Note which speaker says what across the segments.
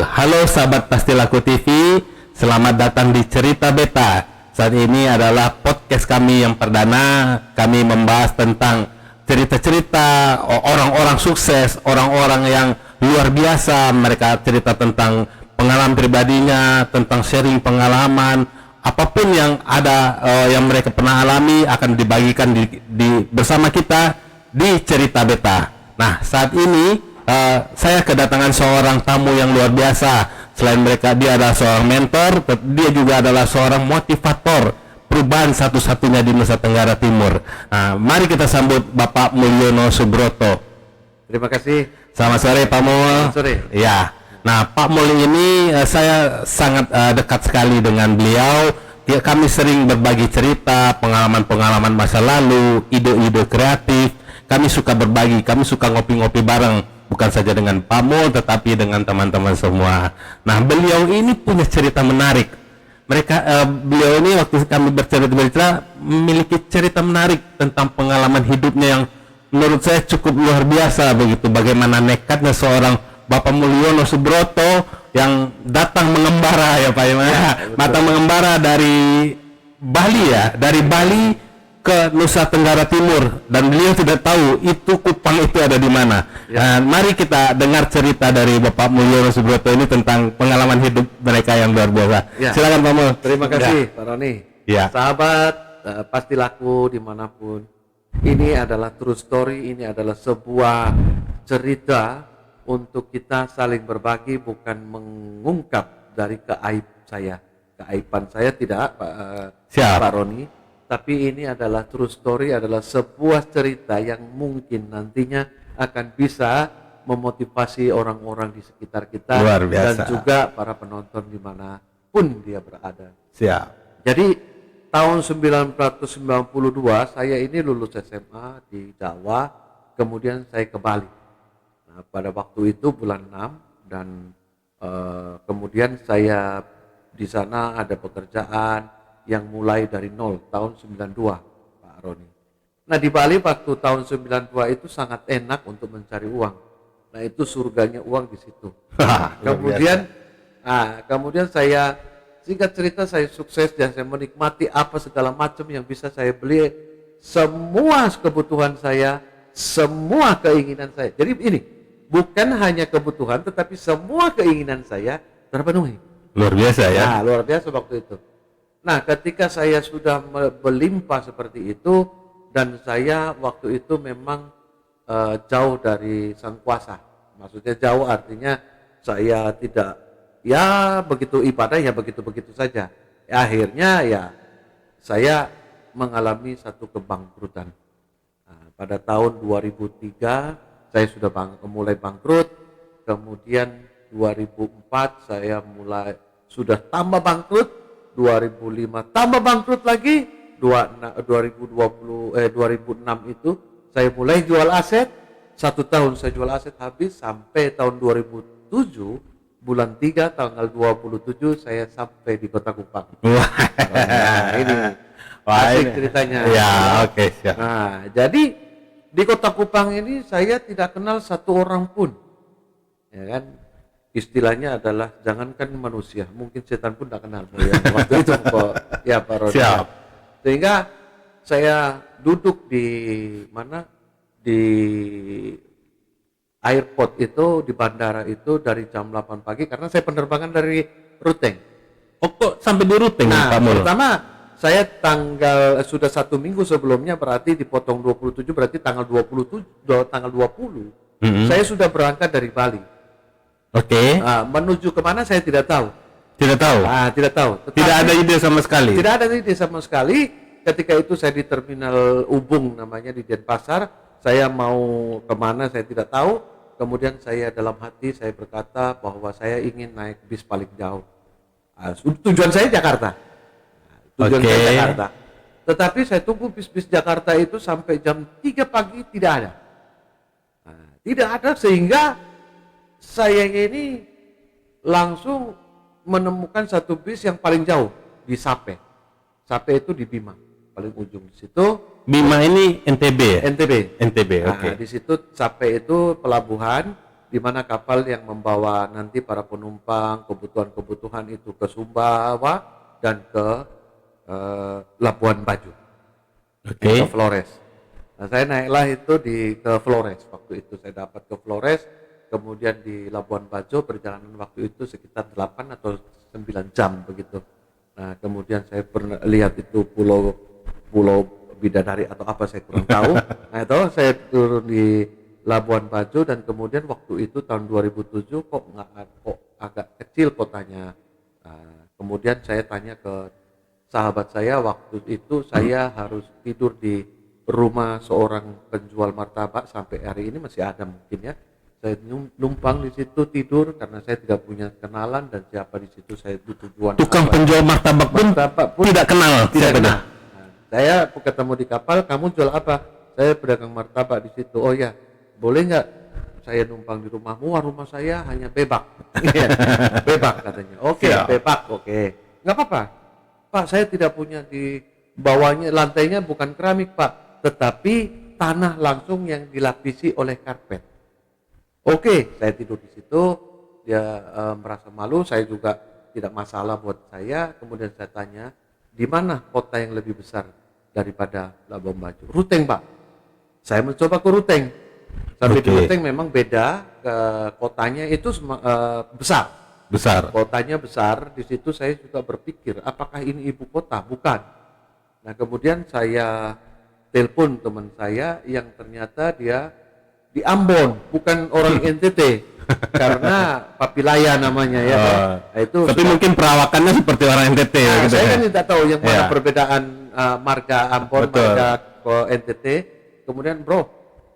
Speaker 1: Halo sahabat Pasti Laku TV, selamat datang di Cerita Beta. Saat ini adalah podcast kami yang perdana. Kami membahas tentang cerita-cerita orang-orang sukses, orang-orang yang luar biasa. Mereka cerita tentang pengalaman pribadinya, tentang sharing pengalaman, apapun yang ada yang mereka pernah alami akan dibagikan bersama kita di Cerita Beta. Nah, saat ini saya kedatangan seorang tamu yang luar biasa. Selain mereka, dia adalah seorang mentor, dia juga adalah seorang motivator perubahan satu-satunya di Nusa Tenggara Timur. Mari kita sambut Bapak Mulyono Subroto.
Speaker 2: Terima kasih.
Speaker 1: Selamat sore Pak Mul.
Speaker 2: Selamat sore.
Speaker 1: Ya. Nah, Pak Mul ini saya sangat dekat sekali dengan beliau. Kami sering berbagi cerita, pengalaman-pengalaman masa lalu, ide-ide kreatif. Kami suka berbagi, kami suka ngopi-ngopi bareng. Bukan saja dengan Pak Mul, tetapi dengan teman-teman semua. Nah, beliau ini punya cerita menarik. Beliau ini waktu kami bercerita memiliki cerita menarik tentang pengalaman hidupnya yang menurut saya cukup luar biasa begitu. Bagaimana nekatnya seorang Bapak Mulyono Subroto yang datang mengembara ya Pak ya, datang mengembara dari Bali ya, dari Bali ke Nusa Tenggara Timur, dan beliau tidak tahu itu Kupang itu ada di mana. Ya. Mari kita dengar cerita dari Bapak Mulyono Subroto ini tentang pengalaman hidup mereka yang luar biasa. Ya. Silakan Pak Mul.
Speaker 2: Terima kasih Pak Roni.
Speaker 1: Ya.
Speaker 2: Sahabat Pasti Laku dimanapun, ini adalah true story, ini adalah sebuah cerita untuk kita saling berbagi, bukan mengungkap dari keaiban saya tidak Pak Roni. Tapi ini adalah true story, adalah sebuah cerita yang mungkin nantinya akan bisa memotivasi orang-orang di sekitar kita dan juga para penonton dimanapun dia berada.
Speaker 1: Siap.
Speaker 2: Jadi tahun 1992 saya ini lulus SMA di Jawa, kemudian saya ke Bali. Nah, pada waktu itu bulan 6 dan kemudian saya di sana ada pekerjaan yang mulai dari nol tahun 92 Pak Roni. Nah di Bali waktu tahun 92 itu sangat enak untuk mencari uang. Nah itu surganya uang di situ. Kemudian saya singkat cerita saya sukses dan saya menikmati apa segala macam yang bisa saya beli, semua kebutuhan saya, semua keinginan saya. Jadi ini bukan hanya kebutuhan tetapi semua keinginan saya terpenuhi.
Speaker 1: Luar biasa ya.
Speaker 2: Nah luar biasa waktu itu. Nah, ketika saya sudah berlimpah seperti itu dan saya waktu itu memang jauh dari Sang Kuasa. Maksudnya jauh artinya saya tidak begitu ibadah ya begitu-begitu saja. Akhirnya saya mengalami satu kebangkrutan. Nah, pada tahun 2003 saya sudah mulai bangkrut. Kemudian 2004 saya sudah tambah bangkrut. 2005 tambah bangkrut lagi. 2006 itu saya mulai jual aset. 1 tahun saya jual aset habis sampai tahun 2007 bulan 3 tanggal 27 saya sampai di Kota Kupang. Nah, ini asik ceritanya.
Speaker 1: Ya, oke, siap.
Speaker 2: Nah, jadi di Kota Kupang ini saya tidak kenal satu orang pun. Ya kan? Istilahnya adalah jangankan manusia, mungkin setan pun tidak kenal waktu itu ya Pak Roni.
Speaker 1: Siap.
Speaker 2: Sehingga saya duduk di airport itu, di bandara itu dari jam 8 pagi karena saya penerbangan dari Ruteng.
Speaker 1: Oh kok sampai di Ruteng?
Speaker 2: Nah, pertama saya sudah 1 minggu sebelumnya, berarti dipotong 27 berarti tanggal 20 saya sudah berangkat dari Bali.
Speaker 1: Oke.
Speaker 2: Menuju kemana saya tidak tahu.
Speaker 1: Tidak tahu.
Speaker 2: Tidak tahu.
Speaker 1: Tetapi, tidak ada ide sama sekali.
Speaker 2: Tidak ada ide sama sekali. Ketika itu saya di terminal Ubung namanya di Denpasar. Saya mau kemana saya tidak tahu. Kemudian saya dalam hati saya berkata bahwa saya ingin naik bis paling jauh. Tujuan saya Jakarta. Saya Jakarta. Tetapi saya tunggu bis-bis Jakarta itu sampai jam 3 pagi tidak ada. Tidak ada sehingga saya ini langsung menemukan satu bis yang paling jauh di Sape. Sape itu di Bima, paling ujung di situ.
Speaker 1: Bima ini NTB ya?
Speaker 2: NTB.
Speaker 1: NTB, oke.
Speaker 2: Di situ Sape itu pelabuhan. di mana kapal yang membawa nanti para penumpang kebutuhan-kebutuhan itu ke Sumbawa dan ke Labuan Bajo,
Speaker 1: Oke.
Speaker 2: ke Flores. Nah, saya naiklah itu ke Flores. Waktu itu saya dapat ke Flores, kemudian di Labuan Bajo perjalanan waktu itu sekitar 8 atau 9 jam begitu. Nah, kemudian saya pernah lihat itu pulau Bidadari atau apa saya kurang tahu. Nah, itu saya turun di Labuan Bajo dan kemudian waktu itu tahun 2007 kok agak kecil kotanya. Nah, kemudian saya tanya ke sahabat saya, waktu itu saya harus tidur di rumah seorang penjual martabak, sampai hari ini masih ada mungkin ya. Saya numpang di situ tidur karena saya tidak punya kenalan dan siapa di situ, saya tujuan
Speaker 1: Tukang
Speaker 2: apa.
Speaker 1: penjual martabak pun tidak kenal.
Speaker 2: Tidak
Speaker 1: siapa
Speaker 2: kenal.
Speaker 1: itu?
Speaker 2: Nah, saya ketemu di kapal, kamu jual apa? Saya pedagang martabak di situ. Oh ya, boleh nggak saya numpang di rumahmu? Wah, rumah saya hanya bebak. Bebak katanya. Oke,
Speaker 1: Siap.
Speaker 2: bebak. Oke. Nggak apa-apa. Pak, saya tidak punya di bawahnya, lantainya bukan keramik, Pak, tetapi tanah langsung yang dilapisi oleh karpet. Oke, saya tidur di situ. Dia merasa malu, saya juga tidak masalah buat saya. Kemudian saya tanya, di mana kota yang lebih besar daripada Labuan Bajo? Ruteng, Pak. Saya mencoba ke Ruteng. Sampai di
Speaker 1: Oke.
Speaker 2: Ruteng memang beda, kotanya itu besar.
Speaker 1: Besar.
Speaker 2: Kotanya besar. Di situ saya juga berpikir, apakah ini ibu kota? Bukan. Nah, kemudian saya telepon teman saya yang ternyata dia di Ambon, bukan orang NTT, karena Papilaya namanya ya. Nah, itu
Speaker 1: Tapi mungkin perawakannya seperti orang NTT
Speaker 2: nah,
Speaker 1: gitu
Speaker 2: saya
Speaker 1: ya.
Speaker 2: kan tidak tahu yang mana
Speaker 1: Ya.
Speaker 2: perbedaan marga Ambon,
Speaker 1: Betul.
Speaker 2: marga ke NTT. Kemudian, bro,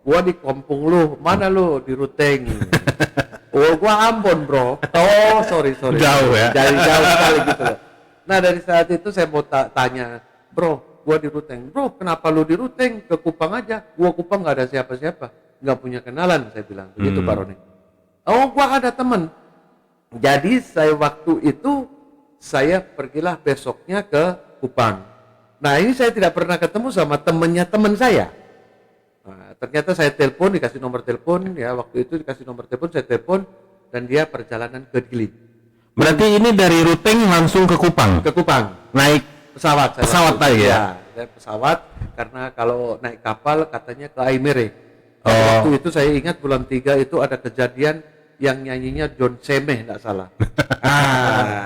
Speaker 2: gua di kampung lu, mana lu? Di Ruteng. Oh, gua Ambon, bro. Oh, sorry.
Speaker 1: Jauh ya.
Speaker 2: Dari jauh sekali gitu loh. Nah, dari saat itu saya mau tanya, bro, gua di Ruteng. Bro, kenapa lu di Ruteng? Ke Kupang aja. Gua Kupang nggak ada siapa-siapa, nggak punya kenalan, saya bilang. Begitu, Pak Roni. Oh, gua ada teman. Jadi saya waktu itu saya pergilah besoknya ke Kupang. Nah, ini saya tidak pernah ketemu sama temannya teman saya. Nah, ternyata saya telepon, dikasih nomor telepon ya, waktu itu dikasih nomor telepon, saya telepon dan dia perjalanan ke Dili,
Speaker 1: Berarti ini dari Ruteng langsung ke Kupang.
Speaker 2: ke Kupang.
Speaker 1: Naik
Speaker 2: Pesawat saya
Speaker 1: Pesawat
Speaker 2: waktu itu.
Speaker 1: tadi ya?
Speaker 2: Saya pesawat karena kalau naik kapal katanya ke Aimere. Dan
Speaker 1: Oh.
Speaker 2: waktu itu saya ingat bulan 3 itu ada kejadian yang nyanyinya John Semeh, enggak salah.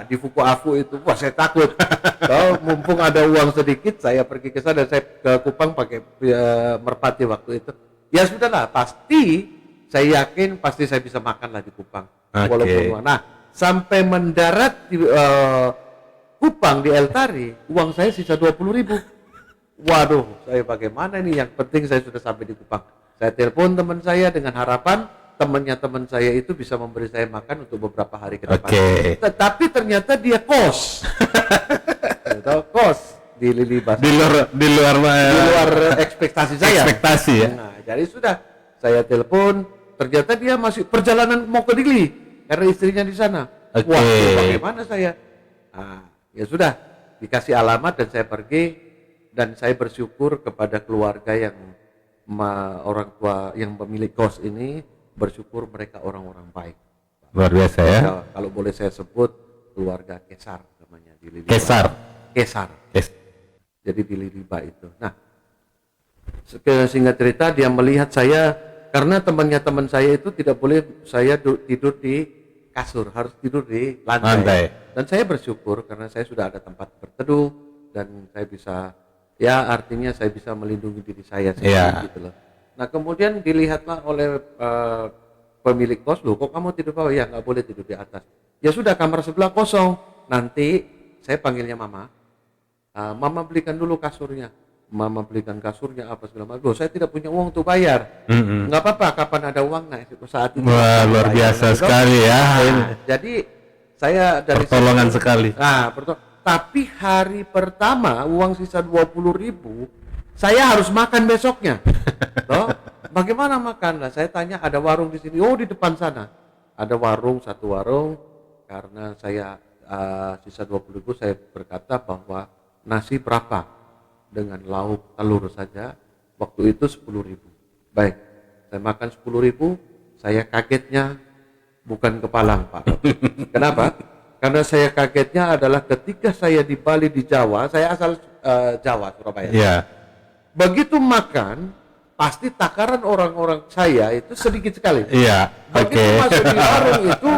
Speaker 2: Di Fukuafu itu, wah saya takut. Kalau mumpung ada uang sedikit, saya pergi ke sana, saya ke Kupang pakai merpati waktu itu. Ya sudahlah, pasti saya yakin pasti saya bisa makan lah di Kupang.
Speaker 1: Oke.
Speaker 2: Walaupun uang. Nah, sampai mendarat di Kupang di El Tari, uang saya sisa 20.000. Waduh, saya bagaimana ini? Yang penting saya sudah sampai di Kupang. Saya telepon teman saya dengan harapan temannya teman saya itu bisa memberi saya makan untuk beberapa hari ke depan.
Speaker 1: Oke.
Speaker 2: Tetapi ternyata dia kos. Tahu kos di Lilibas.
Speaker 1: di luar
Speaker 2: Ekspektasi saya.
Speaker 1: ekspektasi ya.
Speaker 2: Nah, jadi sudah saya telepon, ternyata dia masih perjalanan mau ke Dili karena istrinya di sana.
Speaker 1: Oke.
Speaker 2: Wah, bagaimana saya? Nah, ya sudah dikasih alamat dan saya pergi, dan saya bersyukur kepada keluarga yang orang tua yang pemilik kos ini, bersyukur mereka orang-orang baik.
Speaker 1: Luar biasa ya.
Speaker 2: Kalau boleh saya sebut, keluarga Kesar namanya di Liliba. Kesar. Jadi di Liliba itu. Nah, singkat cerita, dia melihat saya karena temannya teman saya itu tidak boleh saya tidur di kasur, harus tidur di lantai. Dan saya bersyukur karena saya sudah ada tempat berteduh dan saya bisa, ya artinya saya bisa melindungi diri saya sendiri gitu loh. Nah, kemudian dilihatlah oleh pemilik kos, loh kok kamu tidur bawah? Ya nggak boleh tidur di atas. Ya sudah, kamar sebelah kosong. Nanti saya panggilnya mama. Mama belikan dulu kasurnya. Mama belikan kasurnya apa segala macam. Loh, saya tidak punya uang untuk bayar. Nggak apa-apa, kapan ada uang, nah saat itu.
Speaker 1: Wah, luar biasa sekali ya.
Speaker 2: Jadi saya dari
Speaker 1: Pertolongan sekali.
Speaker 2: Nah, tapi hari pertama uang sisa 20.000, saya harus makan besoknya. Loh, bagaimana makan? Lah saya tanya, ada warung di sini. Oh, di depan sana. Ada warung, satu warung. Karena saya sisa 20.000, saya berkata bahwa nasi berapa? Dengan lauk telur saja waktu itu 10.000. Baik, saya makan 10.000, Saya kagetnya bukan kepalang, Pak. Kenapa? Karena saya kagetnya adalah ketika saya di Bali di Jawa, saya asal Jawa, Surabaya.
Speaker 1: Iya.
Speaker 2: Begitu makan, pasti takaran orang-orang saya itu sedikit sekali.
Speaker 1: Iya.
Speaker 2: Begitu
Speaker 1: Oke.
Speaker 2: masuk di warung itu,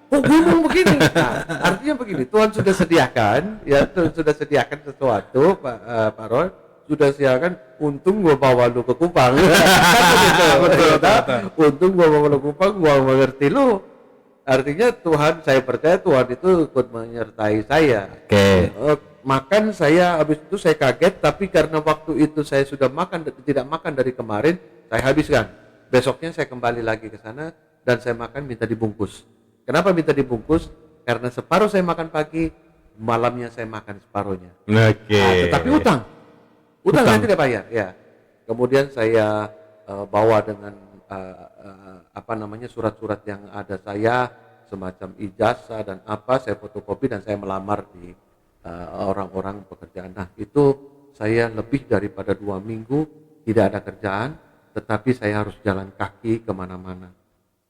Speaker 2: kok gunung begini? Nah, artinya begini, Tuhan sudah sediakan, ya Tuhan sudah sediakan sesuatu, Pak Ron, sudah sediakan. Untung gua bawa lu ke Kupang. Kan begitu.
Speaker 1: Betul.
Speaker 2: Untung gua bawa lu ke Kupang, gua mengerti lu. Artinya Tuhan, saya percaya Tuhan itu ikut menyertai saya.
Speaker 1: Oke.
Speaker 2: Makan saya habis itu saya kaget, tapi karena waktu itu saya sudah tidak makan dari kemarin, saya habiskan. Besoknya saya kembali lagi ke sana dan saya makan minta dibungkus. Kenapa minta dibungkus? Karena separuh saya makan pagi, malamnya saya makan separuhnya.
Speaker 1: Oke.
Speaker 2: Tetapi utang saya tidak bayar. Ya. Kemudian saya bawa dengan surat-surat yang ada saya, semacam ijazah dan apa, saya fotokopi dan saya melamar di orang-orang pekerjaan. Nah, itu saya lebih daripada 2 minggu tidak ada kerjaan, tetapi saya harus jalan kaki kemana-mana,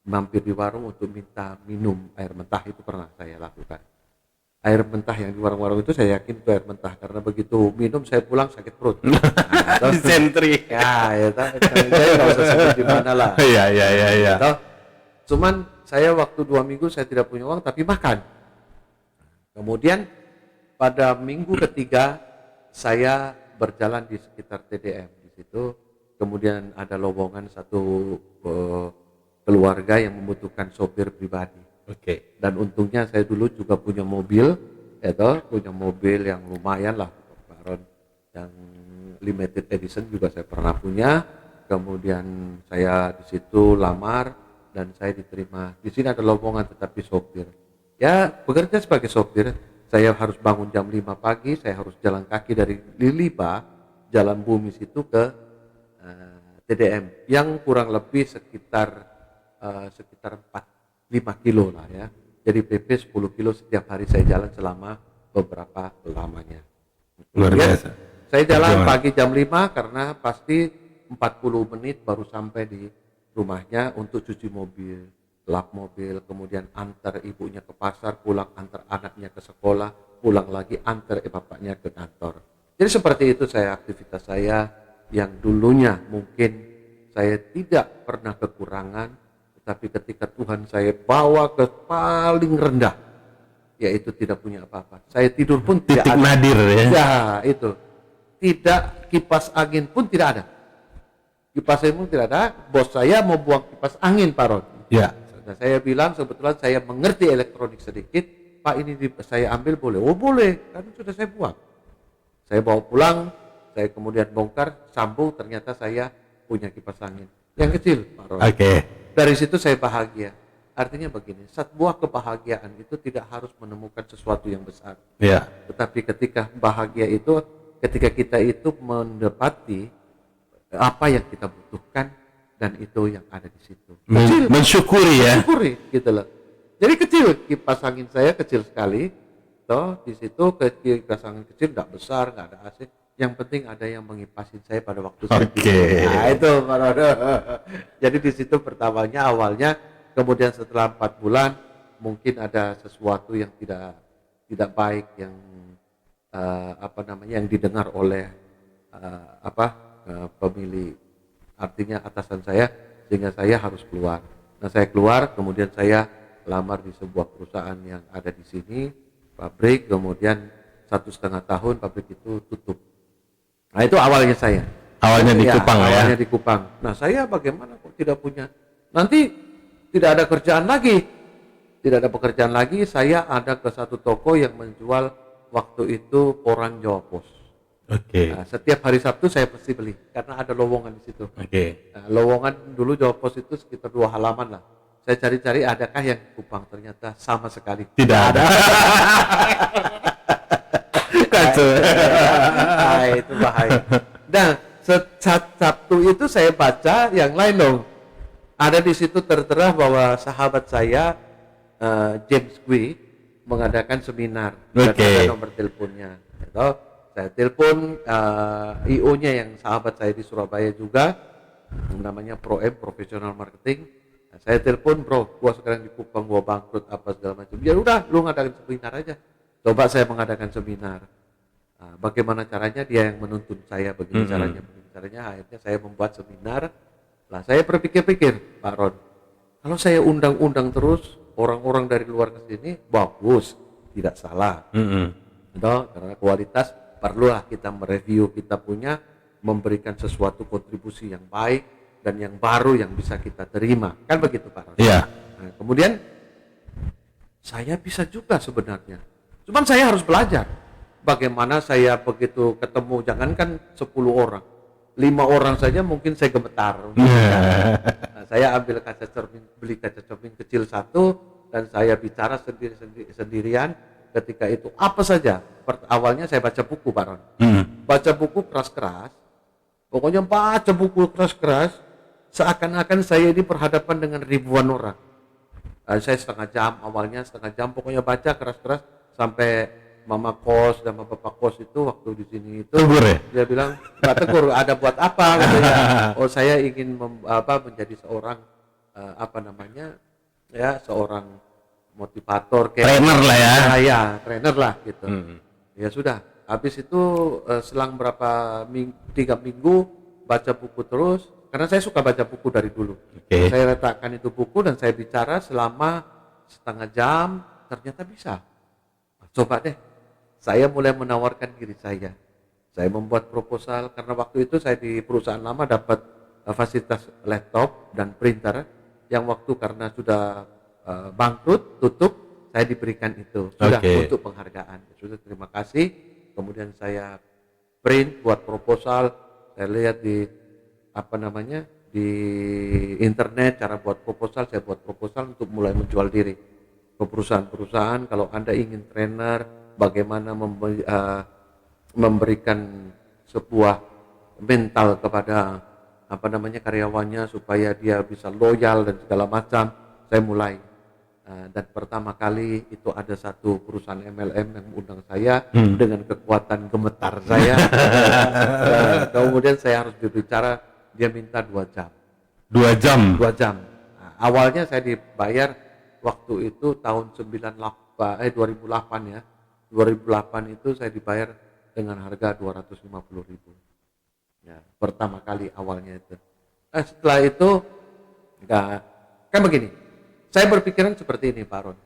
Speaker 2: mampir di warung untuk minta minum air mentah. Itu pernah saya lakukan. Air mentah yang di warung-warung itu saya yakin itu air mentah, karena begitu minum saya pulang sakit perut.
Speaker 1: Disentri.
Speaker 2: Ya, saya nggak usah sebut di mana lah.
Speaker 1: Iya.
Speaker 2: Cuman saya waktu 2 minggu saya tidak punya uang tapi makan. Kemudian pada minggu ketiga saya berjalan di sekitar TDM di situ. Kemudian ada lowongan satu keluarga yang membutuhkan sopir pribadi.
Speaker 1: Oke.
Speaker 2: Dan untungnya saya dulu juga punya mobil, punya mobil yang lumayan lah, Pak Ron, yang limited edition juga saya pernah punya. Kemudian saya di situ lamar dan saya diterima. Di sini ada lowongan tetapi sopir. Ya, bekerja sebagai sopir, saya harus bangun jam 5 pagi, saya harus jalan kaki dari Liliba, Jalan Bumi situ ke TDM yang kurang lebih sekitar 5 kilo lah ya. Jadi PP 10 kilo setiap hari saya jalan selama beberapa lamanya.
Speaker 1: Luar biasa.
Speaker 2: Saya jalan pagi jam 5 karena pasti 40 menit baru sampai di rumahnya untuk cuci mobil, lap mobil, kemudian antar ibunya ke pasar, pulang antar anaknya ke sekolah, pulang lagi antar bapaknya ke kantor. Jadi seperti itu aktivitas saya yang dulunya mungkin saya tidak pernah kekurangan. Tapi ketika Tuhan saya bawa ke paling rendah, yaitu tidak punya apa-apa. Saya tidur pun tidak ada.
Speaker 1: Nadir ya.
Speaker 2: Ya, itu. Tidak, kipas angin pun tidak ada. Kipas angin pun tidak ada. Bos saya mau buang kipas angin, Pak Ron.
Speaker 1: Ya.
Speaker 2: Nah, saya bilang kebetulan saya mengerti elektronik sedikit. Pak, ini saya ambil boleh? Oh boleh, kan sudah saya buang. Saya bawa pulang, saya kemudian bongkar, sambung, ternyata saya punya kipas angin. Yang kecil, Pak Ron.
Speaker 1: Oke.
Speaker 2: Dari situ saya bahagia. Artinya begini, sebuah kebahagiaan itu tidak harus menemukan sesuatu yang besar.
Speaker 1: Ya.
Speaker 2: Tetapi ketika bahagia itu, ketika kita itu mendapati apa yang kita butuhkan dan itu yang ada di situ. Kecil,
Speaker 1: Mensyukuri ya.
Speaker 2: mensyukuri gitu loh. Jadi kecil, kipas angin saya kecil sekali. Toh di situ kipas angin kecil, nggak besar, nggak ada AC. Yang penting ada yang mengipasin saya pada waktu saya tidur. Nah itu Pak Rodo. Jadi di situ pertamanya awalnya, kemudian setelah 4 bulan mungkin ada sesuatu yang tidak baik yang yang didengar oleh pemilik, artinya atasan saya, sehingga saya harus keluar. Nah saya keluar, kemudian saya lamar di sebuah perusahaan yang ada di sini, pabrik. Kemudian 1,5 tahun pabrik itu tutup. Nah itu awalnya saya.
Speaker 1: Awalnya di Kupang ya.
Speaker 2: Awalnya di Kupang. Nah saya bagaimana kok tidak punya? Nanti tidak ada kerjaan lagi. Tidak ada pekerjaan lagi. Saya ada ke satu toko yang menjual waktu itu koran Jawa Pos.
Speaker 1: Oke.
Speaker 2: Nah, setiap hari Sabtu saya pasti beli karena ada lowongan di situ.
Speaker 1: Oke.
Speaker 2: Nah, lowongan dulu Jawa Pos itu sekitar 2 halaman lah. Saya cari-cari adakah yang di Kupang, ternyata sama sekali
Speaker 1: Tidak ada.
Speaker 2: Nah, itu bahaya. Nah, Sabtu itu saya baca yang lain dong. Ada di situ tertera bahwa sahabat saya James Gui mengadakan seminar dan ada nomor teleponnya. Gitu. Saya telepon IO-nya yang sahabat saya di Surabaya juga, namanya Pro M, Professional Marketing. Nah, saya telepon, bro, gua sekarang di Kupang, gua bangkrut apa segala macam. Ya udah, lu ngadakan seminar aja. Coba saya mengadakan seminar. Nah, bagaimana caranya, dia yang menuntun saya, begini caranya, begini caranya. Akhirnya saya membuat seminar. Lah saya berpikir-pikir, Pak Ron, kalau saya undang-undang terus orang-orang dari luar ke sini, bagus, tidak salah. Karena kualitas perlulah kita mereview, kita punya memberikan sesuatu kontribusi yang baik dan yang baru yang bisa kita terima, kan begitu Pak Ron?
Speaker 1: Iya.
Speaker 2: Nah, kemudian saya bisa juga sebenarnya, cuman saya harus belajar bagaimana saya begitu ketemu, jangankan 10 orang, 5 orang saja mungkin saya gemetar. Nah, saya ambil kaca cermin, beli kaca cermin kecil satu, dan saya bicara sendirian. Ketika itu apa saja, awalnya saya baca buku Pak Ron, baca buku keras-keras, pokoknya baca buku keras-keras, seakan-akan saya ini berhadapan dengan ribuan orang. Saya setengah jam, awalnya setengah jam, pokoknya baca keras-keras sampai mama kos dan bapak kos itu waktu di sini itu
Speaker 1: Tegur ya?
Speaker 2: dia bilang, Pak Tegur, ada buat apa katanya. Oh, saya ingin menjadi seorang seorang motivator, kayak
Speaker 1: Trainer lah ya.
Speaker 2: Ya, trainer lah gitu. Ya sudah, habis itu selang berapa 3 minggu baca buku terus, karena saya suka baca buku dari dulu. Saya letakkan itu buku dan saya bicara selama setengah jam, ternyata bisa. Coba deh, saya mulai menawarkan diri saya. Saya membuat proposal, karena waktu itu saya di perusahaan lama dapat fasilitas laptop dan printer, yang waktu karena sudah bangkrut, tutup, saya diberikan itu. Sudah untuk penghargaan. Sudah, terima kasih. Kemudian saya print, buat proposal, saya lihat di di internet cara buat proposal, saya buat proposal untuk mulai menjual diri ke perusahaan-perusahaan. Kalau Anda ingin trainer, bagaimana memberikan sebuah mental kepada karyawannya supaya dia bisa loyal dan segala macam, saya mulai. Dan pertama kali itu ada satu perusahaan MLM yang mengundang saya dengan kekuatan gemetar saya. Kemudian saya harus berbicara, dia minta 2 jam.
Speaker 1: 2 jam?
Speaker 2: 2 jam. Nah, awalnya saya dibayar waktu itu tahun 2008 ya. 2008 itu saya dibayar dengan harga 250.000. Ya, pertama kali awalnya itu. Setelah itu kan begini. Saya berpikiran seperti ini Pak Ron.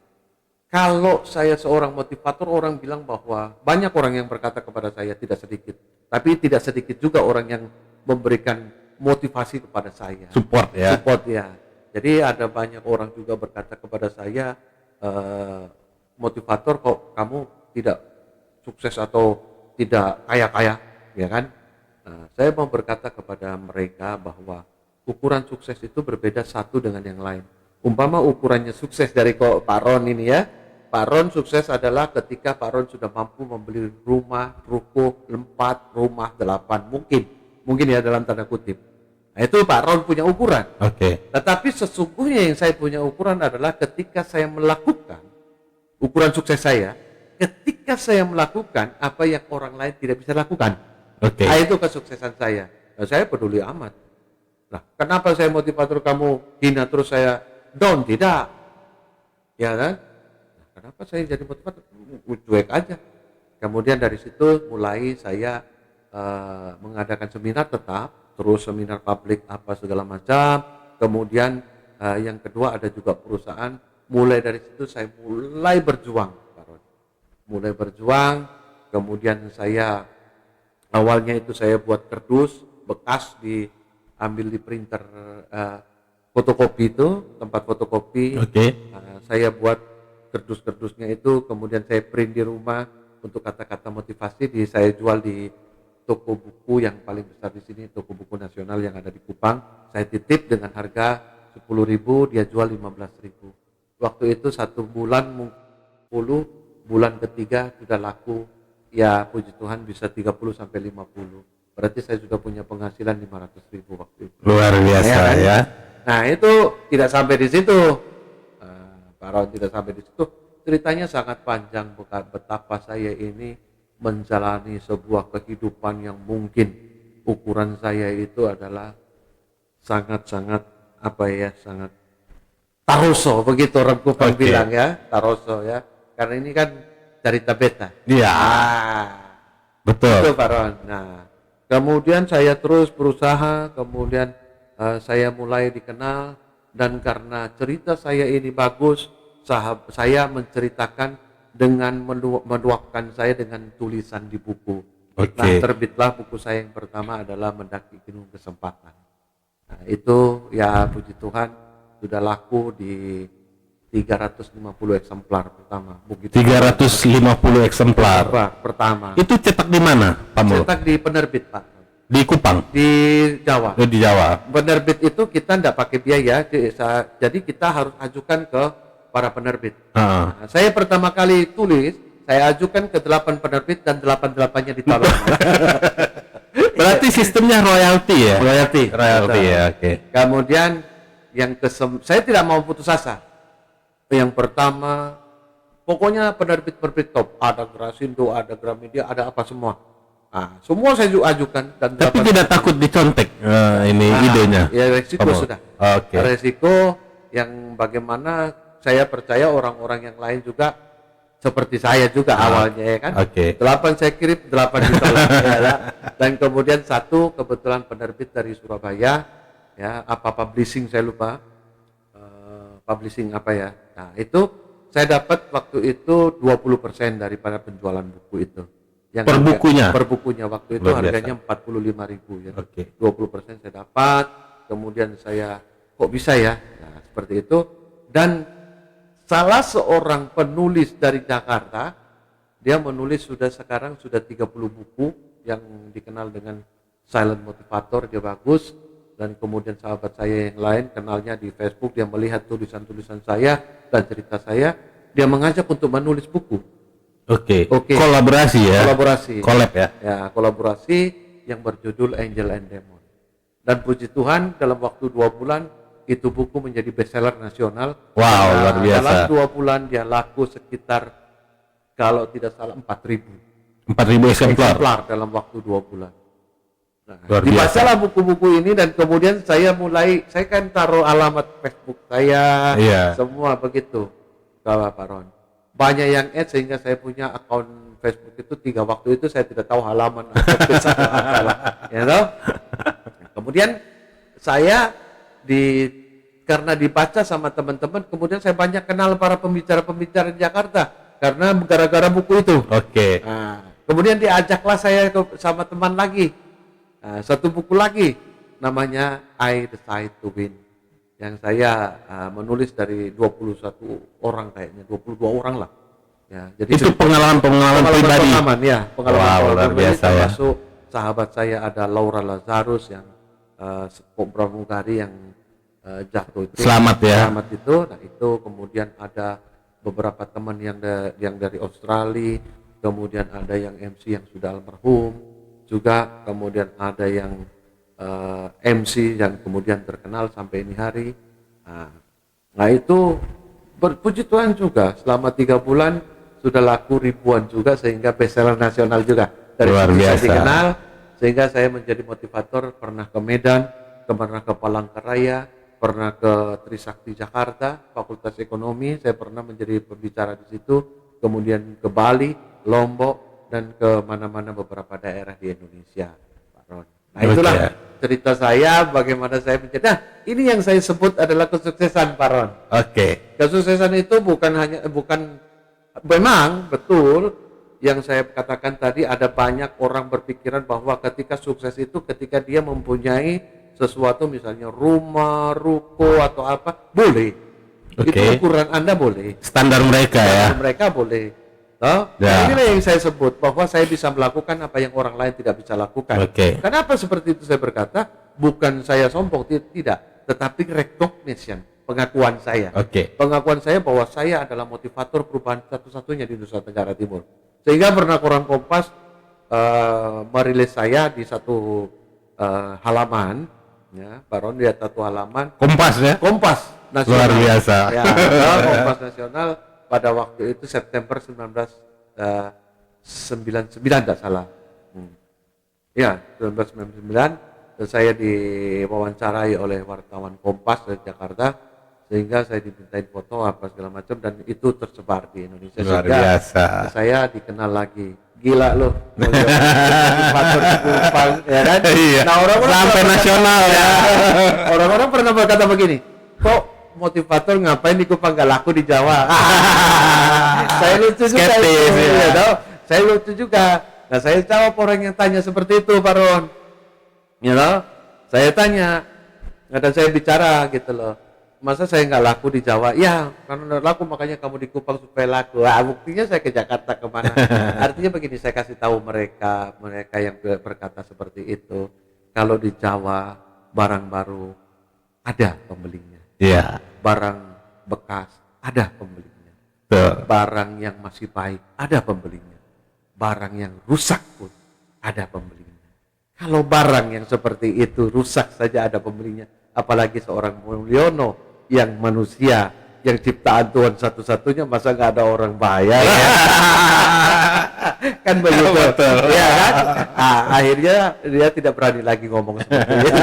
Speaker 2: Kalau saya seorang motivator, orang bilang bahwa banyak orang yang berkata kepada saya, tidak sedikit. Tapi tidak sedikit juga orang yang memberikan motivasi kepada saya.
Speaker 1: Support ya.
Speaker 2: Support ya. Jadi ada banyak orang juga berkata kepada saya, motivator kok kamu tidak sukses atau tidak kaya-kaya, ya kan? Saya mau berkata kepada mereka bahwa ukuran sukses itu berbeda satu dengan yang lain. Umpama ukurannya sukses dari Pak Ron ini ya, Pak Ron sukses adalah ketika Pak Ron sudah mampu membeli rumah, ruko, 4 rumah, 8, mungkin ya dalam tanda kutip. Nah, itu Pak Ron punya ukuran. Tetapi sesungguhnya yang saya punya ukuran adalah ketika saya melakukan ukuran sukses saya, ketika saya melakukan apa yang orang lain tidak bisa lakukan. Nah, itu kesuksesan saya. Nah, saya peduli amat. Nah, kenapa saya motivator kamu hina terus saya down? Tidak, ya kan? Nah, kenapa saya jadi motivator? Cuek aja. Kemudian dari situ mulai saya mengadakan seminar tetap, terus seminar publik apa segala macam. Kemudian yang kedua ada juga perusahaan. Mulai dari situ saya mulai berjuang, Pak Ron. Mulai berjuang. Kemudian saya awalnya itu saya buat kardus bekas, diambil di printer fotokopi itu, tempat fotokopi. Saya buat kardus-kardusnya itu, kemudian saya print di rumah untuk kata-kata motivasi, saya jual di toko buku yang paling besar di sini, toko buku nasional yang ada di Kupang. Saya titip dengan harga 10.000, dia jual 15.000. Waktu itu 1 bulan 10, bulan ketiga sudah laku, ya puji Tuhan bisa 30 sampai 50. Berarti saya sudah punya penghasilan 500.000 waktu itu.
Speaker 1: Luar biasa ya.
Speaker 2: Nah, itu tidak sampai di situ. Pak Ron, tidak sampai di situ. Ceritanya sangat panjang betapa saya ini menjalani sebuah kehidupan yang mungkin ukuran saya itu adalah sangat-sangat sangat Taroso, begitu orang Kupang
Speaker 1: Oke.
Speaker 2: bilang ya, Taroso ya. Karena ini kan cerita beta.
Speaker 1: Iya,
Speaker 2: Itu
Speaker 1: betul.
Speaker 2: Pak Ron. Nah, kemudian saya terus berusaha, kemudian saya mulai dikenal, dan karena cerita saya ini bagus, saya menceritakan dengan meluapkan saya dengan tulisan di buku. Nah,
Speaker 1: Oke.
Speaker 2: terbitlah buku saya yang pertama adalah Mendaki Gunung Kesempatan. Nah, itu ya puji Tuhan sudah laku di 350 eksemplar pertama. Begitu
Speaker 1: 350 eksemplar.
Speaker 2: pertama.
Speaker 1: Itu cetak di mana, Pak Mul?
Speaker 2: Cetak di penerbit, Pak.
Speaker 1: Di Kupang,
Speaker 2: Di Jawa.
Speaker 1: di Jawa.
Speaker 2: Penerbit itu kita tidak pakai biaya, jadi kita harus ajukan ke para penerbit.
Speaker 1: Heeh.
Speaker 2: Nah, saya pertama kali tulis, saya ajukan ke 8 penerbit dan 8-8-nya ditolak.
Speaker 1: Berarti sistemnya royalti ya?
Speaker 2: Royalti.
Speaker 1: Royalti ya, oke.
Speaker 2: Kemudian yang saya tidak mau putus asa. Yang pertama, pokoknya penerbit-penerbit top, ada Grasindo, ada Gramedia, ada apa semua. Nah, semua saya ajukan dan
Speaker 1: Tapi tidak takut dicontek ini idenya.
Speaker 2: Ya resiko
Speaker 1: Kamu.
Speaker 2: sudah.
Speaker 1: Oke.
Speaker 2: Resiko yang bagaimana saya percaya orang-orang yang lain juga seperti saya juga awalnya ya kan.
Speaker 1: Oke.
Speaker 2: 8 saya kirim, 8 ditolak ya. Dan kemudian satu kebetulan penerbit dari Surabaya ya, apa publishing saya lupa. Publishing apa ya. Nah, itu saya dapat waktu itu 20% daripada penjualan buku itu. Yang
Speaker 1: Per bukunya?
Speaker 2: Per bukunya waktu itu
Speaker 1: Luar biasa.
Speaker 2: harganya 45.000 ya.
Speaker 1: Oke.
Speaker 2: 20% saya dapat, kemudian saya kok bisa ya? Nah, seperti itu. Dan salah seorang penulis dari Jakarta, dia menulis sekarang sudah 30 buku yang dikenal dengan silent motivator, dia bagus. Dan kemudian sahabat saya yang lain kenalnya di Facebook, dia melihat tulisan-tulisan saya dan cerita saya, dia mengajak untuk menulis buku.
Speaker 1: Oke.
Speaker 2: Oke.
Speaker 1: Kolaborasi ya.
Speaker 2: Kolaborasi.
Speaker 1: Collab ya.
Speaker 2: Ya, kolaborasi yang berjudul Angel and Demon. Dan puji Tuhan dalam waktu 2 bulan itu buku menjadi bestseller nasional.
Speaker 1: Wow,
Speaker 2: Nah,
Speaker 1: luar biasa.
Speaker 2: Dalam 2 bulan dia laku sekitar kalau tidak salah 4.000
Speaker 1: 4.000 eksemplar.
Speaker 2: dalam waktu 2 bulan. Nah,
Speaker 1: Luar
Speaker 2: dibacalah buku-buku ini dan kemudian saya kan taruh alamat Facebook saya,
Speaker 1: Iya.
Speaker 2: semua begitu, Pak Ron. Banyak yang add sehingga saya punya akun Facebook itu 3 waktu itu saya tidak tahu halaman akun saya apalah, ya toh? Nah, kemudian saya karena dibaca sama teman-teman, kemudian saya banyak kenal para pembicara-pembicara di Jakarta karena gara-gara buku itu.
Speaker 1: Oke.
Speaker 2: Nah, kemudian diajaklah saya sama teman lagi. Nah, satu buku lagi namanya I Decide to Win, yang saya menulis dari 21 orang kayaknya, 22 orang lah. Ya, jadi
Speaker 1: Itu pengalaman-pengalaman pribadi.
Speaker 2: Pengalaman
Speaker 1: Wow, luar
Speaker 2: pribadi,
Speaker 1: biasa ya.
Speaker 2: termasuk sahabat saya ada Laura Lazarus yang pramugari yang jatuh itu.
Speaker 1: Selamat ya.
Speaker 2: Selamat itu. Nah, itu kemudian ada beberapa teman yang dari Australia, kemudian ada yang MC yang sudah almarhum juga, kemudian ada yang MC yang kemudian terkenal sampai ini hari. Nah itu berpuji Tuhan juga selama 3 bulan sudah laku ribuan juga sehingga bestseller nasional juga. Dari
Speaker 1: Luar
Speaker 2: situ saya
Speaker 1: biasa.
Speaker 2: dikenal sehingga saya menjadi motivator, pernah ke Medan, pernah ke Palangkaraya, pernah ke Trisakti Jakarta, Fakultas Ekonomi, saya pernah menjadi pembicara di situ, kemudian ke Bali, Lombok, dan ke mana-mana beberapa daerah di Indonesia, Pak Ron. Nah itulah cerita saya bagaimana saya menjadi. Nah ini yang saya sebut adalah kesuksesan, Pak Ron.
Speaker 1: Oke.
Speaker 2: Kesuksesan itu memang betul yang saya katakan tadi, ada banyak orang berpikiran bahwa ketika sukses itu ketika dia mempunyai sesuatu misalnya rumah, ruko atau apa, boleh.
Speaker 1: Oke.
Speaker 2: Itu ukuran Anda boleh.
Speaker 1: Standar mereka ya.
Speaker 2: Mereka boleh. Nah,
Speaker 1: Ya.
Speaker 2: inilah yang saya sebut bahwa saya bisa melakukan apa yang orang lain tidak bisa lakukan.
Speaker 1: Oke.
Speaker 2: Kenapa seperti itu saya berkata? Bukan saya sombong, tidak, tetapi recognition, pengakuan saya.
Speaker 1: Oke.
Speaker 2: Pengakuan saya bahwa saya adalah motivator perubahan satu-satunya di Nusa Tenggara Timur. Sehingga pernah koran Kompas merilis saya di satu halaman, ya, Baron lihat satu halaman.
Speaker 1: Kompas ya.
Speaker 2: Kompas Nasional.
Speaker 1: Luar biasa.
Speaker 2: Ya, Kompas Nasional pada waktu itu September 1999 tidak salah. Ya, 1999 dan saya diwawancarai oleh wartawan Kompas dari Jakarta. sehingga saya dimintain foto apa segala macam dan itu tersebar di Indonesia.
Speaker 1: Luar
Speaker 2: Sehingga
Speaker 1: biasa.
Speaker 2: saya dikenal lagi. Gila loh, motivator di Kupang, ya kan?
Speaker 1: Iya.
Speaker 2: Nah, orang-orang
Speaker 1: Sampai
Speaker 2: pernah
Speaker 1: nasional
Speaker 2: berkata-
Speaker 1: ya.
Speaker 2: Orang-orang pernah berkata begini, kok motivator ngapain di Kupang gak laku di Jawa? Saya lucu juga.
Speaker 1: Skeptis,
Speaker 2: itu,
Speaker 1: ya.
Speaker 2: toh. Saya lucu juga. Nah, saya jawab orang yang tanya seperti itu, Pak Ron. Ya loh, saya tanya, dan saya bicara gitu loh. Masa saya nggak laku di Jawa? Ya, karena laku makanya kamu di Kupang supaya laku. Wah, buktinya saya ke Jakarta kemana? Artinya begini, saya kasih tahu mereka yang berkata seperti itu. Kalau di Jawa barang baru ada pembelinya,
Speaker 1: Iya.
Speaker 2: barang bekas ada pembelinya,
Speaker 1: Tuh.
Speaker 2: barang yang masih baik ada pembelinya, barang yang rusak pun ada pembelinya. Kalau barang yang seperti itu rusak saja ada pembelinya, apalagi seorang Mulyono yang manusia, yang ciptaan Tuhan satu-satunya, masa nggak ada orang bayar? Kan begitu.
Speaker 1: Betul.
Speaker 2: Ya kan? Nah, akhirnya dia tidak berani lagi ngomong seperti itu.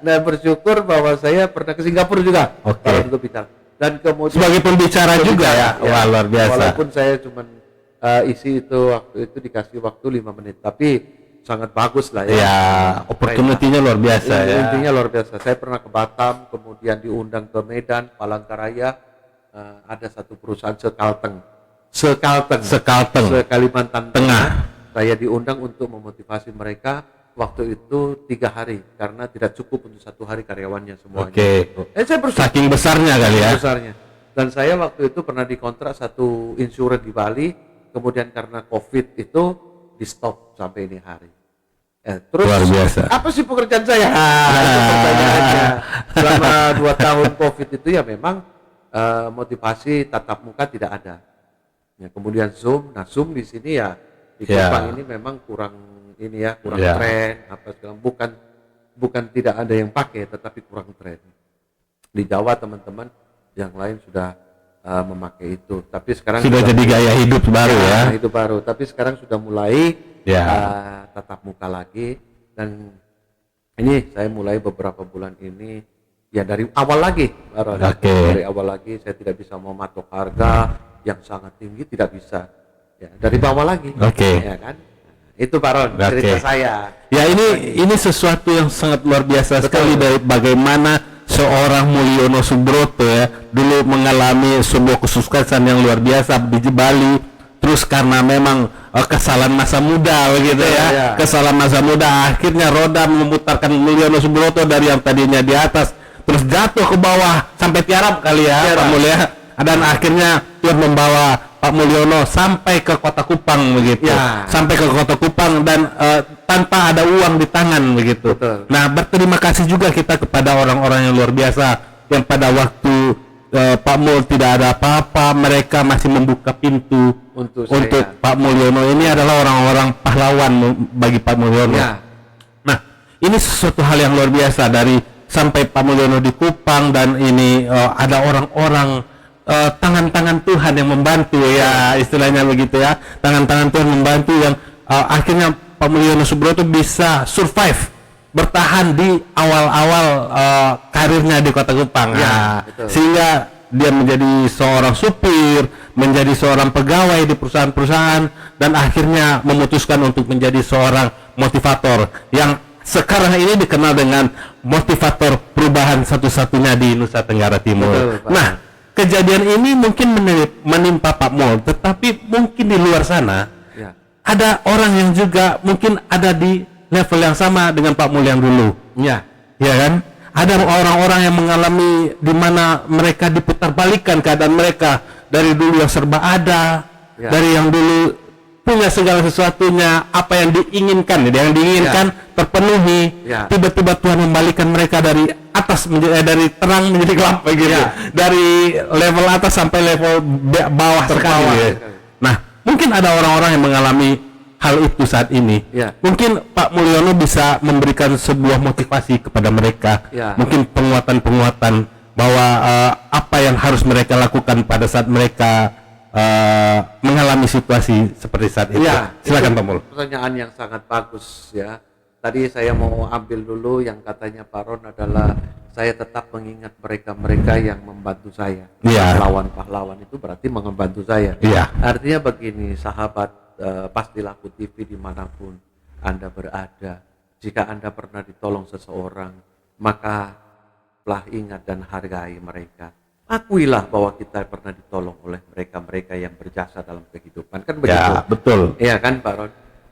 Speaker 2: Nah, bersyukur bahwa saya pernah ke Singapura juga.
Speaker 1: Oke.
Speaker 2: Kalau untuk bicara. Dan kemudian
Speaker 1: Sebagai pembicara juga ya. Wah, luar biasa.
Speaker 2: Walaupun saya cuman isi itu waktu itu dikasih waktu 5 menit, tapi sangat bagus lah ya.
Speaker 1: Ya, opportunity-nya luar biasa ya.
Speaker 2: Intinya luar biasa. Saya pernah ke Batam, kemudian diundang ke Medan, Palangkaraya, ada satu perusahaan Sekalteng, Kalimantan Tengah. Saya diundang untuk memotivasi mereka waktu itu 3 hari karena tidak cukup untuk 1 hari karyawannya semuanya.
Speaker 1: Oke.
Speaker 2: Saya bersyukur
Speaker 1: Saking besarnya kali ya.
Speaker 2: besarnya. Dan saya waktu itu pernah dikontrak satu insurans di Bali, kemudian karena COVID itu di stop sampai ini hari. Terus
Speaker 1: Luar biasa.
Speaker 2: apa sih pekerjaan saya? Itu pertanyaannya. Selama 2 tahun COVID itu ya memang motivasi tatap muka tidak ada. Ya, kemudian Zoom. Nah, Zoom di sini ya di
Speaker 1: Ya.
Speaker 2: Kupang ini memang kurang ini ya, kurang
Speaker 1: Ya.
Speaker 2: tren apa segala, bukan tidak ada yang pakai tetapi kurang tren. Di Jawa teman-teman yang lain sudah memakai itu. Tapi sekarang
Speaker 1: Sudah jadi gaya hidup baru ya.
Speaker 2: Itu baru. Tapi sekarang sudah mulai
Speaker 1: Ya.
Speaker 2: tatap muka lagi, dan ini saya mulai beberapa bulan ini ya dari awal lagi,
Speaker 1: Oke.
Speaker 2: dari awal lagi saya tidak bisa mematok harga yang sangat tinggi, tidak bisa ya, dari bawah lagi.
Speaker 1: Oke.
Speaker 2: Ya kan, itu Pak Ron,
Speaker 1: Oke.
Speaker 2: cerita saya.
Speaker 1: Ya, ini sesuatu yang sangat luar biasa sekali dari bagaimana seorang Mulyono Subroto ya dulu mengalami sebuah kesuksesan yang luar biasa di Bali, terus karena memang kesalahan masa muda begitu ya,
Speaker 2: Ya.
Speaker 1: kesalahan masa muda akhirnya roda memutarkan Mulyono Subroto dari yang tadinya di atas terus jatuh ke bawah sampai tiarap kali ya,
Speaker 2: Tiarap.
Speaker 1: Pak Mulya, dan akhirnya Tuhan membawa Pak Mulyono sampai ke Kota Kupang begitu,
Speaker 2: Ya.
Speaker 1: sampai ke Kota Kupang dan tanpa ada uang di tangan begitu.
Speaker 2: Betul.
Speaker 1: Nah, berterima kasih juga kita kepada orang-orang yang luar biasa yang pada waktu Pak Mul tidak ada apa-apa, mereka masih membuka pintu
Speaker 2: Untuk saya.
Speaker 1: Pak Mulyono. Ini adalah orang-orang pahlawan bagi Pak Mulyono.
Speaker 2: Ya.
Speaker 1: Nah, ini sesuatu hal yang luar biasa dari sampai Pak Mulyono di Kupang, dan ini ada orang-orang tangan-tangan Tuhan yang membantu ya, istilahnya begitu ya. Tangan-tangan Tuhan membantu yang akhirnya Pak Mulyono Subroto bisa survive, bertahan di awal-awal karirnya di Kota Kupang.
Speaker 2: Ya,
Speaker 1: Nah,
Speaker 2: betul.
Speaker 1: sehingga dia menjadi seorang supir, menjadi seorang pegawai di perusahaan-perusahaan, dan akhirnya memutuskan untuk menjadi seorang motivator yang sekarang ini dikenal dengan motivator perubahan satu-satunya di Nusa Tenggara Timur.
Speaker 2: Betul, Pak.
Speaker 1: Nah, kejadian ini mungkin menimpa Pak Mul, tetapi mungkin di luar sana
Speaker 2: Ya.
Speaker 1: ada orang yang juga mungkin ada di level yang sama dengan Pak Mul yang dulu.
Speaker 2: Ya.
Speaker 1: Ya kan? Ada orang-orang yang mengalami di mana mereka diputarbalikkan keadaan mereka, dari dulu yang serba ada,
Speaker 2: Ya.
Speaker 1: dari yang dulu punya segala sesuatunya, apa yang diinginkan, yang diinginkan terpenuhi.
Speaker 2: Ya.
Speaker 1: Tiba-tiba Tuhan membalikan mereka dari atas menjadi dari terang menjadi gelap begitu.
Speaker 2: Ya.
Speaker 1: Dari level atas sampai level bawah sekali.
Speaker 2: Terbawah
Speaker 1: Ya.
Speaker 2: sekali.
Speaker 1: Nah, mungkin ada orang-orang yang mengalami hal itu saat ini.
Speaker 2: Ya.
Speaker 1: Mungkin Pak Mulyono bisa memberikan sebuah motivasi kepada mereka.
Speaker 2: Ya.
Speaker 1: Mungkin penguatan-penguatan bahwa apa yang harus mereka lakukan pada saat mereka mengalami situasi seperti saat itu.
Speaker 2: Ya,
Speaker 1: Silakan
Speaker 2: itu
Speaker 1: Pak Mul.
Speaker 2: pertanyaan yang sangat bagus ya. tadi saya mau ambil dulu yang katanya Pak Ron adalah saya tetap mengingat mereka-mereka yang membantu saya.
Speaker 1: Iya.
Speaker 2: Pahlawan-pahlawan itu berarti membantu saya.
Speaker 1: Iya.
Speaker 2: Artinya begini, sahabat Pastilaku TV dimanapun Anda berada, jika Anda pernah ditolong seseorang, maka telah ingat dan hargai mereka. Akuilah bahwa kita pernah ditolong oleh mereka-mereka yang berjasa dalam kehidupan. Kan begitu?
Speaker 1: Ya, betul.
Speaker 2: Iya kan Pak Ron?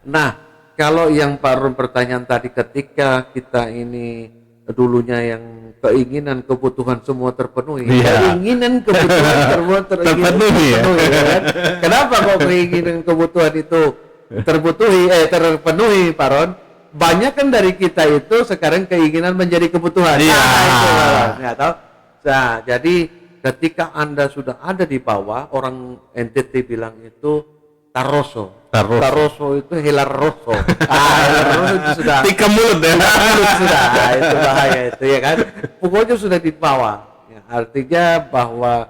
Speaker 2: Nah, kalau yang Pak Ron pertanyaan tadi, ketika kita ini dulunya yang keinginan kebutuhan semua terpenuhi,
Speaker 1: Iya.
Speaker 2: keinginan kebutuhan semua
Speaker 1: Terpenuhi, ya?
Speaker 2: ya kan? Kenapa kok keinginan kebutuhan itu terpenuhi Pak Ron? Banyak kan dari kita itu sekarang keinginan menjadi kebutuhan.
Speaker 1: Iya.
Speaker 2: Itu Pak Ron, ya tahu? Nah, jadi ketika Anda sudah ada di bawah, orang NTT bilang itu taroso. Taroso itu hilar rosso. Hilar rosso itu sudah
Speaker 1: Tikam mulut ya.
Speaker 2: sudah. Itu bahaya itu ya kan. Pokoknya sudah di bawah. Ya, artinya bahwa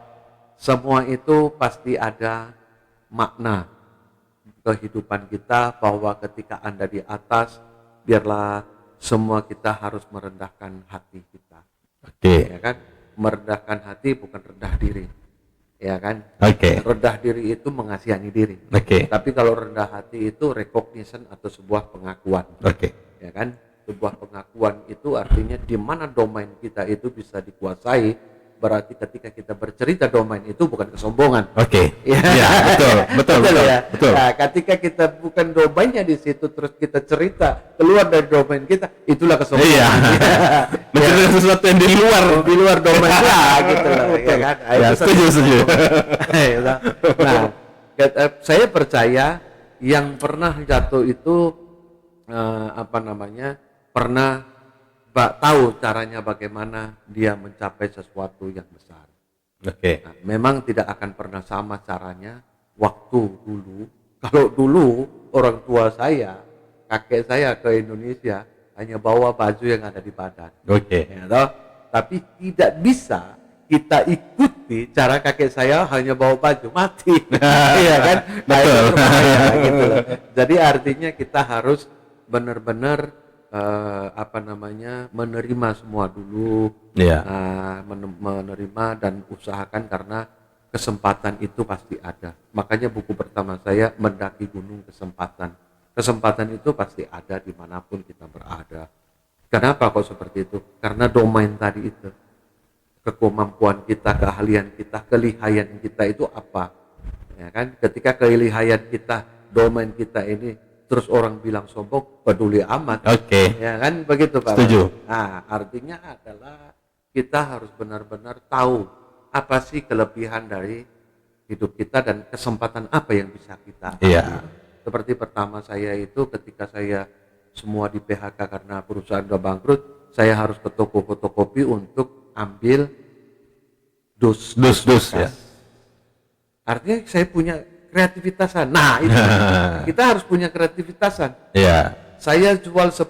Speaker 2: semua itu pasti ada makna kehidupan kita, bahwa ketika Anda di atas, biarlah semua kita harus merendahkan hati kita.
Speaker 1: Oke.
Speaker 2: Ya kan? Merendahkan hati bukan rendah diri, ya kan?
Speaker 1: Oke.
Speaker 2: Rendah diri itu mengasihani diri.
Speaker 1: Oke.
Speaker 2: Tapi kalau rendah hati itu recognition atau sebuah pengakuan,
Speaker 1: Oke.
Speaker 2: ya kan? Sebuah pengakuan itu artinya di mana domain kita itu bisa dikuasai. Berarti ketika kita bercerita domain itu bukan kesombongan.
Speaker 1: Oke.
Speaker 2: Ya,
Speaker 1: Ya, betul,
Speaker 2: ya.
Speaker 1: betul.
Speaker 2: Nah, ketika kita bukan domainnya di situ, terus kita cerita keluar dari domain kita, itulah kesombongan.
Speaker 1: Iya. Menceritakan sesuatu yang di luar
Speaker 2: domain lah, gitu lah, ya kan? Nah,
Speaker 1: Ya,
Speaker 2: itu
Speaker 1: setuju.
Speaker 2: Nah, saya percaya yang pernah jatuh itu pernah tahu caranya bagaimana dia mencapai sesuatu yang besar.
Speaker 1: Oke.
Speaker 2: Nah, memang tidak akan pernah sama caranya waktu dulu. Kalau dulu orang tua saya, kakek saya ke Indonesia hanya bawa baju yang ada di badan.
Speaker 1: Oke.
Speaker 2: Ya, toh? Tapi tidak bisa kita ikuti cara kakek saya hanya bawa baju, mati. Iya kan? Nah, itu
Speaker 1: Betul.
Speaker 2: berbahaya, gitu loh. Jadi artinya kita harus benar-benar menerima semua dulu.
Speaker 1: Iya.
Speaker 2: Menerima dan usahakan, karena kesempatan itu pasti ada. Makanya buku pertama saya Mendaki Gunung Kesempatan. Kesempatan itu pasti ada dimanapun kita berada. Kenapa kok seperti itu? Karena domain tadi itu, kemampuan kita, keahlian kita, kelihayan kita itu apa? Ya kan? Ketika kelihayan kita, domain kita ini, terus orang bilang sombong, peduli amat.
Speaker 1: Oke.
Speaker 2: Ya kan, begitu Pak.
Speaker 1: Setuju.
Speaker 2: Nah, artinya adalah kita harus benar-benar tahu apa sih kelebihan dari hidup kita dan kesempatan apa yang bisa kita ambil.
Speaker 1: Iya.
Speaker 2: Seperti pertama saya itu, ketika saya semua di PHK karena perusahaan udah bangkrut, saya harus ke toko fotokopi untuk ambil dus
Speaker 1: ya.
Speaker 2: Artinya saya punya kreativitasan. Nah, itu kita harus punya kreativitasan.
Speaker 1: Iya.
Speaker 2: Saya jual 10.000,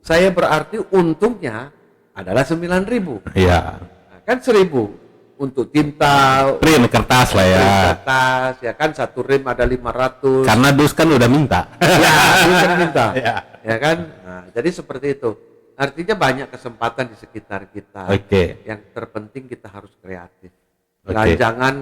Speaker 2: saya berarti untungnya adalah 9.000.
Speaker 1: Iya.
Speaker 2: Nah, kan 1.000 untuk tinta,
Speaker 1: Print kertas lah ya.
Speaker 2: kertas, ya kan, satu rim ada 500.
Speaker 1: Karena dus kan udah minta.
Speaker 2: Ya, itu kan minta.
Speaker 1: Iya.
Speaker 2: Ya kan? Nah, jadi seperti itu. Artinya banyak kesempatan di sekitar kita.
Speaker 1: Oke.
Speaker 2: Yang terpenting kita harus kreatif.
Speaker 1: Oke.
Speaker 2: Dan jangan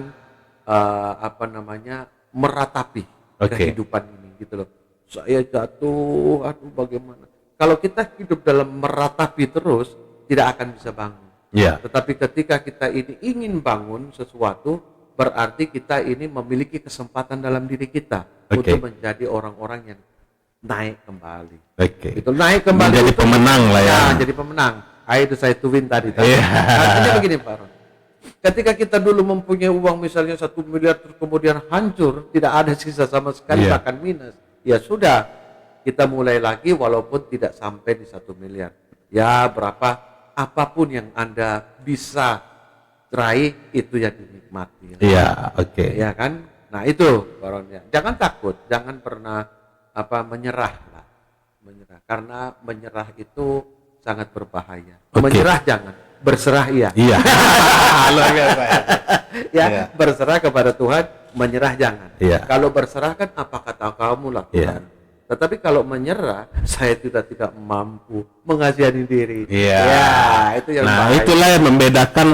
Speaker 2: meratapi kehidupan ini, gitu loh. Saya jatuh, aduh bagaimana. Kalau kita hidup dalam meratapi terus, tidak akan bisa bangun.
Speaker 1: Iya.
Speaker 2: Tetapi ketika kita ini ingin bangun sesuatu, berarti kita ini memiliki kesempatan dalam diri kita untuk menjadi orang-orang yang naik kembali.
Speaker 1: Oke.
Speaker 2: Itu naik kembali.
Speaker 1: Menjadi pemenang lah ya.
Speaker 2: Nah, jadi pemenang. Itu saya tuwin tadi.
Speaker 1: Iya.
Speaker 2: Artinya begini Pak Ron. Ketika kita dulu mempunyai uang misalnya 1 miliar, terus kemudian hancur, tidak ada sisa sama sekali,
Speaker 1: Iya.
Speaker 2: bahkan minus. Ya sudah, kita mulai lagi walaupun tidak sampai di 1 miliar. Ya berapa, apapun yang Anda bisa raih, itu yang dinikmati.
Speaker 1: Iya, oke.
Speaker 2: Ya kan? Nah itu Pak Ron, ya. Jangan takut, jangan pernah menyerah lah. Menyerah, karena menyerah itu sangat berbahaya.
Speaker 1: Oke.
Speaker 2: Menyerah jangan, berserah iya.
Speaker 1: Iya. Luar biasa.
Speaker 2: Ya,
Speaker 1: Iya.
Speaker 2: berserah kepada Tuhan, menyerah jangan.
Speaker 1: Iya.
Speaker 2: Kalau berserah kan apa kata kamu lakukan.
Speaker 1: Iya.
Speaker 2: Tetapi kalau menyerah, saya tidak mampu mengasihani diri.
Speaker 1: Iya.
Speaker 2: Ya, itu yang
Speaker 1: Nah,
Speaker 2: bahaya.
Speaker 1: itulah yang membedakan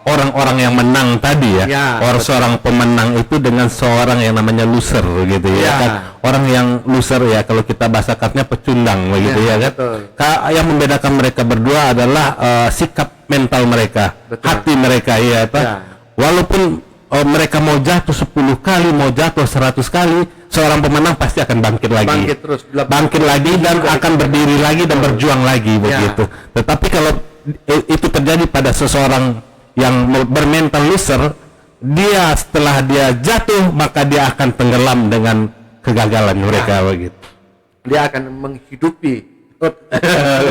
Speaker 1: orang-orang yang menang tadi ya.
Speaker 2: Ya,
Speaker 1: Seorang pemenang itu dengan seorang yang namanya loser gitu ya.
Speaker 2: Ya.
Speaker 1: Kan? Orang yang loser ya, kalau kita bahasa katanya pecundang begitu
Speaker 2: Ya,
Speaker 1: ya kan.
Speaker 2: betul.
Speaker 1: Yang membedakan mereka berdua adalah sikap mental mereka,
Speaker 2: Betul.
Speaker 1: hati mereka ya, apa?
Speaker 2: Ya.
Speaker 1: Walaupun mereka mau jatuh 10 kali, mau jatuh 100 kali, seorang pemenang pasti akan bangkit lagi.
Speaker 2: Bangkit terus.
Speaker 1: Bangkit lagi dan akan berdiri lagi dan berjuang lagi begitu. Tetapi kalau itu terjadi pada seseorang yang bermental loser, dia setelah dia jatuh maka dia akan tenggelam dengan kegagalan mereka begitu.
Speaker 2: Dia akan menghidupi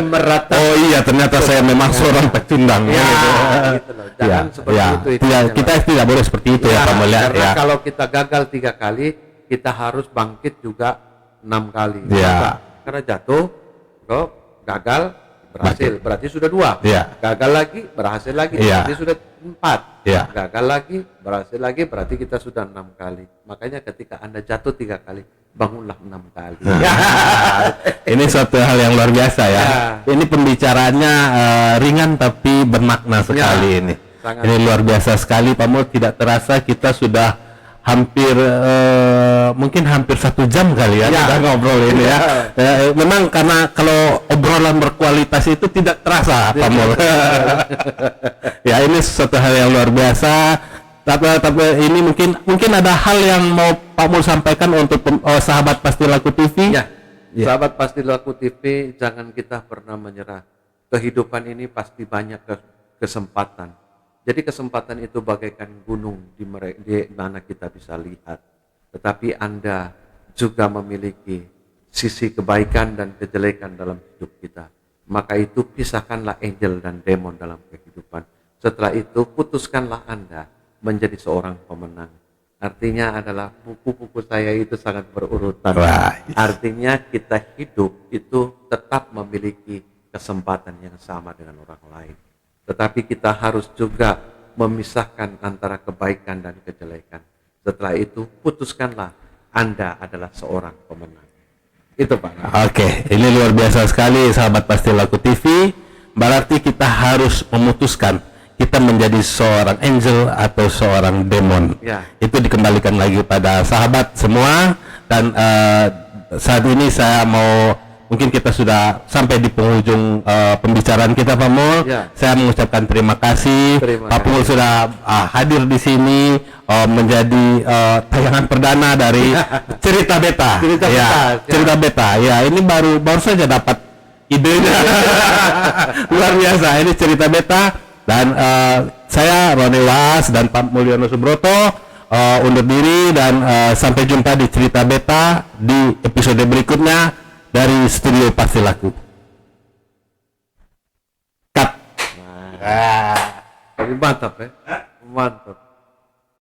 Speaker 2: merata.
Speaker 1: Oh iya, ternyata saya memang seorang pecundang
Speaker 2: Ya,
Speaker 1: begitu.
Speaker 2: gitu loh. Jangan seperti itu.
Speaker 1: Kita tidak boleh seperti itu ya, Pak Mulya.
Speaker 2: Karena
Speaker 1: Ya.
Speaker 2: kalau kita gagal 3 kali, kita harus bangkit juga 6 kali.
Speaker 1: Ya.
Speaker 2: Kenapa? Karena jatuh, kok gagal, berhasil, berarti sudah 2.
Speaker 1: Ya.
Speaker 2: Gagal lagi, berhasil lagi,
Speaker 1: Ya.
Speaker 2: berarti sudah 4.
Speaker 1: Ya.
Speaker 2: Gagal lagi, berhasil lagi, berarti kita sudah 6 kali. Makanya ketika Anda jatuh 3 kali, bangunlah 6 kali.
Speaker 1: Ini suatu hal yang luar biasa ya. Ini pembicaraannya ringan tapi bermakna sekali ini.
Speaker 2: sangat.
Speaker 1: Ini luar biasa sekali, Pak Mul. Tidak terasa kita sudah hampir mungkin hampir 1 jam kali ya, kita ngobrol ini ya. Memang karena kalau obrolan berkualitas itu tidak terasa, Pak Mul. Ya, ini suatu hal yang luar biasa. Tapi ini mungkin ada hal yang mau Pak Mul sampaikan untuk sahabat Pasti Laku TV.
Speaker 2: Ya, sahabat Pasti Laku TV, jangan kita pernah menyerah. Kehidupan ini pasti banyak kesempatan. Jadi kesempatan itu bagaikan gunung di mana kita bisa lihat. Tetapi Anda juga memiliki sisi kebaikan dan kejelekan dalam hidup kita. Maka itu pisahkanlah angel dan demon dalam kehidupan. Setelah itu putuskanlah Anda menjadi seorang pemenang. Artinya adalah buku-buku saya itu sangat berurutan. Artinya kita hidup itu tetap memiliki kesempatan yang sama dengan orang lain. Tetapi kita harus juga memisahkan antara kebaikan dan kejelekan. Setelah itu putuskanlah Anda adalah seorang pemenang. Itu Pak.
Speaker 1: Oke, ini luar biasa sekali sahabat Pasti Laku TV. Berarti kita harus memutuskan kita menjadi seorang angel atau seorang demon.
Speaker 2: Ya.
Speaker 1: Itu dikembalikan lagi pada sahabat semua. Dan saat ini saya mau, mungkin kita sudah sampai di penghujung pembicaraan kita, Pak Mul.
Speaker 2: Ya.
Speaker 1: Saya mengucapkan terima kasih.
Speaker 2: Terima
Speaker 1: Pak Mul sudah hadir di sini menjadi tayangan perdana dari Cerita Beta.
Speaker 2: Cerita
Speaker 1: Ya,
Speaker 2: Beta.
Speaker 1: Cerita Beta. Ya, ini baru saja dapat idenya. Luar biasa. Ini Cerita Beta. Dan saya Roni Was dan Pak Mulyono Subroto undur diri dan sampai jumpa di Cerita Beta di episode berikutnya dari Studio Pasti Laku. Cut.
Speaker 2: Tapi mantap ya. Mantap.